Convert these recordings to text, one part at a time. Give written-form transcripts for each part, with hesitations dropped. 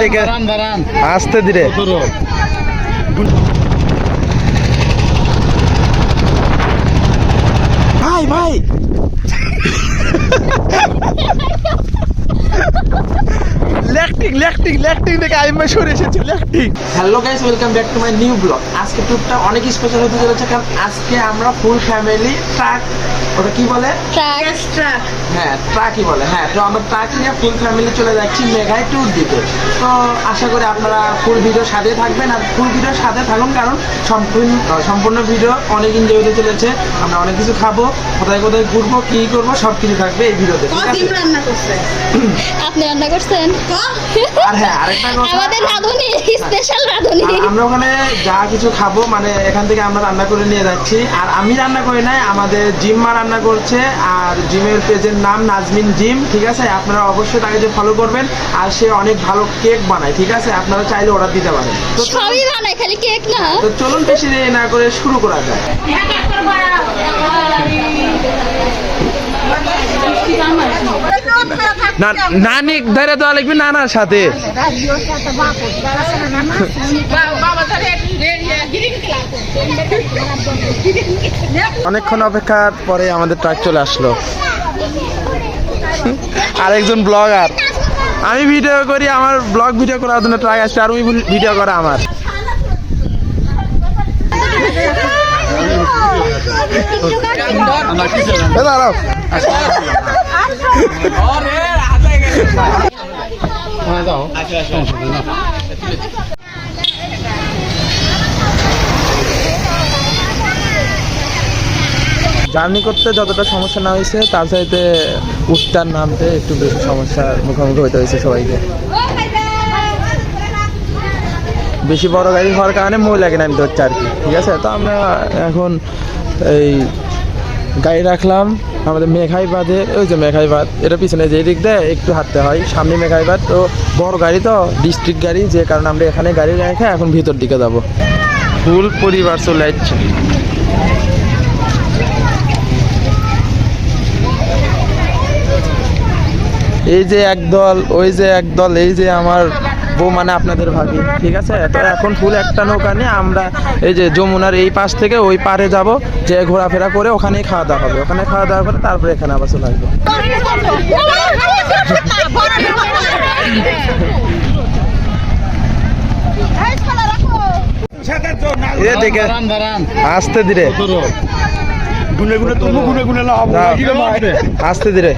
দেখে আসতে ধীরে ভাই ভাই ল্যাকটিং থেকে আইমা সরে এসেছি ল্যাকটিং। Hello guys, welcome back to my new blog. আজকে ট্যুরটা অনেক স্পেশাল হতে চলেছে, কারণ আজকে আমরা ফুল ফ্যামিলি ট্রাক, ওটা কি বলে, ট্রাক, হ্যাঁ ট্রাকই বলে, হ্যাঁ। তো আমরা ট্রাক নিয়ে ফুল ফ্যামিলি চলে যাচ্ছি মেঘায় ট্যুর দিতে। তো আশা করি আপনারা ফুল ভিডিও সাথে থাকবেন, আর ফুল ভিডিও সাথে থাকুন, কারণ সম্পূর্ণ ভিডিও অনেক এনজয় হতে চলেছে। আমরা অনেক কিছু খাবো, কোথায় কোথায় ঘুরবো, কি করবো, সব কিছু থাকবে এই ভিডিওতে। আপনি রান্না করছেন? আর হ্যাঁ, আরেকটা কথা, আমাদের রাঁধুনি, স্পেশাল রাঁধুনি। আমরা ওখানে যা কিছু খাবো, মানে এখান থেকে আমরা রান্না করে নিয়ে যাচ্ছি। আর আমি রান্না করি নাই, আমাদের জিম্মা রান্না করছে। আর জিমের পেজের নাম নাজমিন জিম, ঠিক আছে? আপনারা অবশ্যই তাকে যে ফলো করবেন। আর সে অনেক ভালো কেক বানায়, ঠিক আছে? আপনারা চাইলে অর্ডার দিতে পারেন। তো সবই বানায়, খালি কেক না। তো চলুন বেশি দেরি না করে শুরু করা যায়। নানি ধরে দেওয়া লাগবে নানার সাথে। অনেকক্ষণ অপেক্ষার পরে আমাদের ট্রাক চলে আসলো। আরেকজন ব্লগার, আমি ভিডিও করি, আমার ব্লগ ভিডিও করার জন্য ট্রাক আসছে, আর ওই ভিডিও করা আমার। দাঁড়াও, জার্নি করতে যতটা সমস্যা না হয়েছে, তার চাইতে উঠতে নামতে একটু বেশি সমস্যার মুখোমুখি হতে হয়েছে সবাইকে। বেশি বড় গাড়ি হওয়ার কারণে মহিলাকে নামতে হচ্ছে আর কি, ঠিক আছে? তো আমরা এখন এই গাড়ি রাখলাম আমাদের মেঘাই বাঁধে, ওই যে মেঘাই বাঁধ, এটা পিছনে যে দিক দেয় একটু হাঁটতে হয়, সামনে মেঘাই বাঁধ। তো বড় গাড়ি, তো ডিস্ট্রিক্ট গাড়ি, যে কারণে আমরা এখানে গাড়ি রেখে এখন ভিতর দিকে যাব। ফুল পরিবার চলে যাচ্ছে। এই যে একদল, ওই যে একদল, এই যে আমার বউ, মানে আপনাদের ভাবি, ঠিক আছে? তো এখন ফুল একটা নৌকা নিয়ে আমরা এই যে যমুনার এই পাশ থেকে ওই পারে যাব, যে ঘোরাফেরা করে ওখানেই খাওয়া দাওয়া হবে। ওখানে খাওয়া দাওয়া করে তারপরে এখানে আবার চলে আসবো। দেখে আসতে ধীরে, আসতে ধীরে।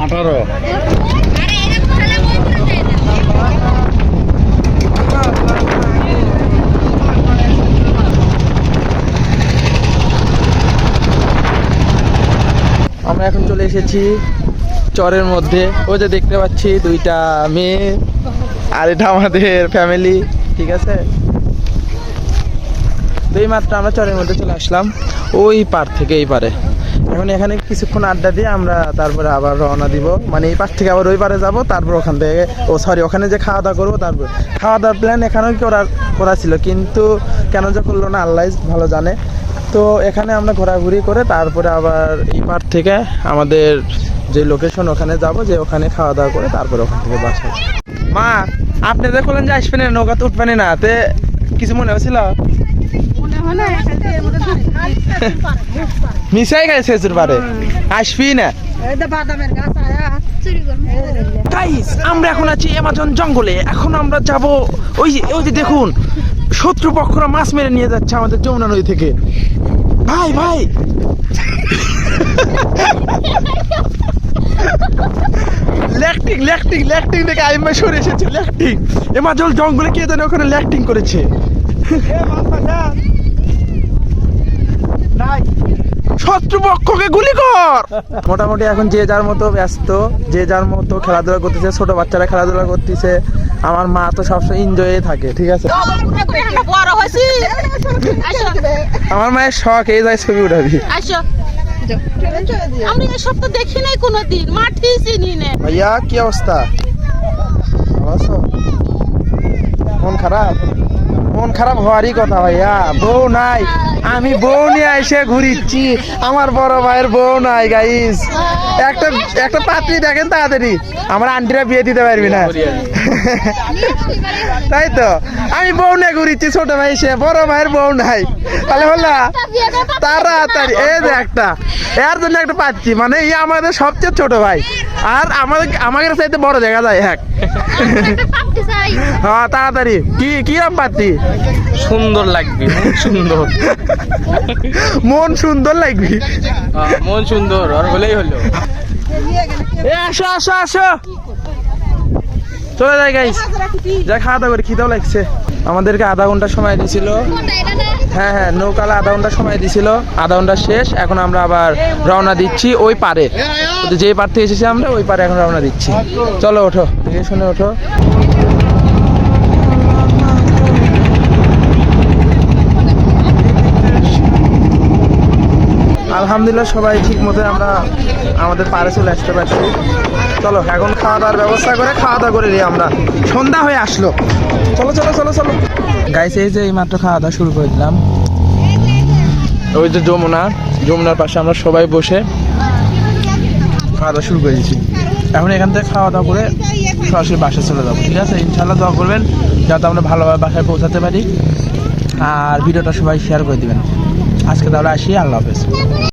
18 আমরা এখন চলে এসেছি চরের মধ্যে। ওই যে দেখতে পাচ্ছি দুইটা মেয়ে, আর এটা আমাদের ফ্যামিলি, ঠিক আছে? তো এই মাত্র আমরা চরের মধ্যে চলে আসলাম, ওই পার থেকে এই পারে। এখন এখানে কিছুক্ষণ আড্ডা দিয়ে আমরা তারপরে আবার রওনা দিব, মানে এই পার থেকে আবার ওই পারে যাব, তারপর ওখান থেকে ওখানে যে খাওয়া দাওয়া করবো। তারপর খাওয়া দাওয়ার প্ল্যান এখানেও করা ছিল, কিন্তু কেন যে করলো না আল্লাহ ভালো জানে। তো এখানে আমরা ঘোরাঘুরি করে তারপরে আবার এই পার থেকে আমাদের যে লোকেশন ওখানে যাব, যে ওখানে খাওয়া দাওয়া করে তারপরে ওখান থেকে বাসা। মা, আপনি যে বললেন যে আসবেন না, নৌকাতে উঠবেন না, তে কিছু মনে হয়েছিল? মিশাই গেছে শেষের বারে, আসবি না। গাইস, আমরা এখন আছি অ্যামাজন জঙ্গলে। এখন আমরা যাব ওই যে দেখুন, শত্রুপক্ষরা মাছ মেরে নিয়ে যাচ্ছে আমাদের যমুনা নদী থেকে। ভাই ভাই, ল্যাকটিং থেকে আইমা সরে এসেছে ল্যাকটিং। অ্যামাজন জঙ্গলে কে জানে ওখানে ল্যাকটিং করেছে। শত্রুপক্ষকে গুলি কর। মোটামুটি এখন যে যার মতো ব্যস্ত, যে যার মতো খেলাধুলা করতেছে, ছোট বাচ্চারা খেলাধুলা করতেছে। আমার মা তো সবসময় এনজয়ে থাকে, ঠিক আছে? আমার মায়ের শখ এই যায় ছবি উঠাবি। আমি এসব তো দেখি নাই কোনোদিন, মাঠে চিনি না। ভাইয়া কি অবস্থা? মন খারাপ? মন খারাপ হওয়ারই কথা ভাইয়া, বউ নাই, আমি বউ নিয়ে এসে ঘুরিচ্ছি, আমার বড় ভাইয়ের বউ নাই গাইস। একটা পাত্রী দেখেন তাড়াতাড়ি, আমার আন্টিরা বিয়ে দিতে পারবি না। তাই তো, আমি বউ নিয়ে ঘুরিচ্ছি, ছোট ভাই সে, বড় ভাইয়ের বউ নাই, তাহলে হলো তাড়াতাড়ি এই যে একটা এর জন্য একটা পাচ্ছি, মানে এই আমাদের সবচেয়ে ছোট ভাই, আর আমাদের চাইতে বড় দেখা যায়। হ্যাঁ হ্যাঁ তাড়াতাড়ি, কি রাম পাচ্ছি, সুন্দর লাগবে, সুন্দর মন সুন্দর লাগবি, মন সুন্দর আর হলেই হলো। আসো আসো আসো, চলে যাই গাইস, যা খাওয়া দাওয়া করি, খিদাও লাগছে। আমাদেরকে আধা ঘন্টা সময় দিছিল, হ্যাঁ হ্যাঁ নৌকালে আধা ঘন্টা সময় দিছিল, আধা ঘন্টা শেষ, এখন আমরা আবার রওনা দিচ্ছি ওই পারে, যে পার থেকে এসেছি আমরা ওই পারে এখন রওনা দিচ্ছি। চলো ওঠো, দেখে শুনে ওঠো। আলহামদুলিল্লাহ সবাই ঠিক মতো আমরা আমাদের পারে চলে আসতে পারছি। চলো এখন খাওয়া দাওয়ার ব্যবস্থা করে খাওয়া দাওয়া করে নিই, আমরা সন্ধ্যা হয়ে আসলো। চলো চলো চলো চলো গাইস, এই যে এই মাত্র খাওয়া দাওয়া শুরু করে দিলাম। ওই যে যমুনার পাশে আমরা সবাই বসে খাওয়া দাওয়া শুরু করে দিয়েছি। এখন এখান থেকে খাওয়া দাওয়া করে সরাসরি বাসায় চলে যাবো, ঠিক আছে? ইনশাল্লাহ দোয়া করবেন যাতে আমরা ভালোভাবে বাসায় পৌঁছাতে পারি, আর ভিডিওটা সবাই শেয়ার করে দিবেন। আজকে তাহলে আসি, আল্লাহ হাফেজ।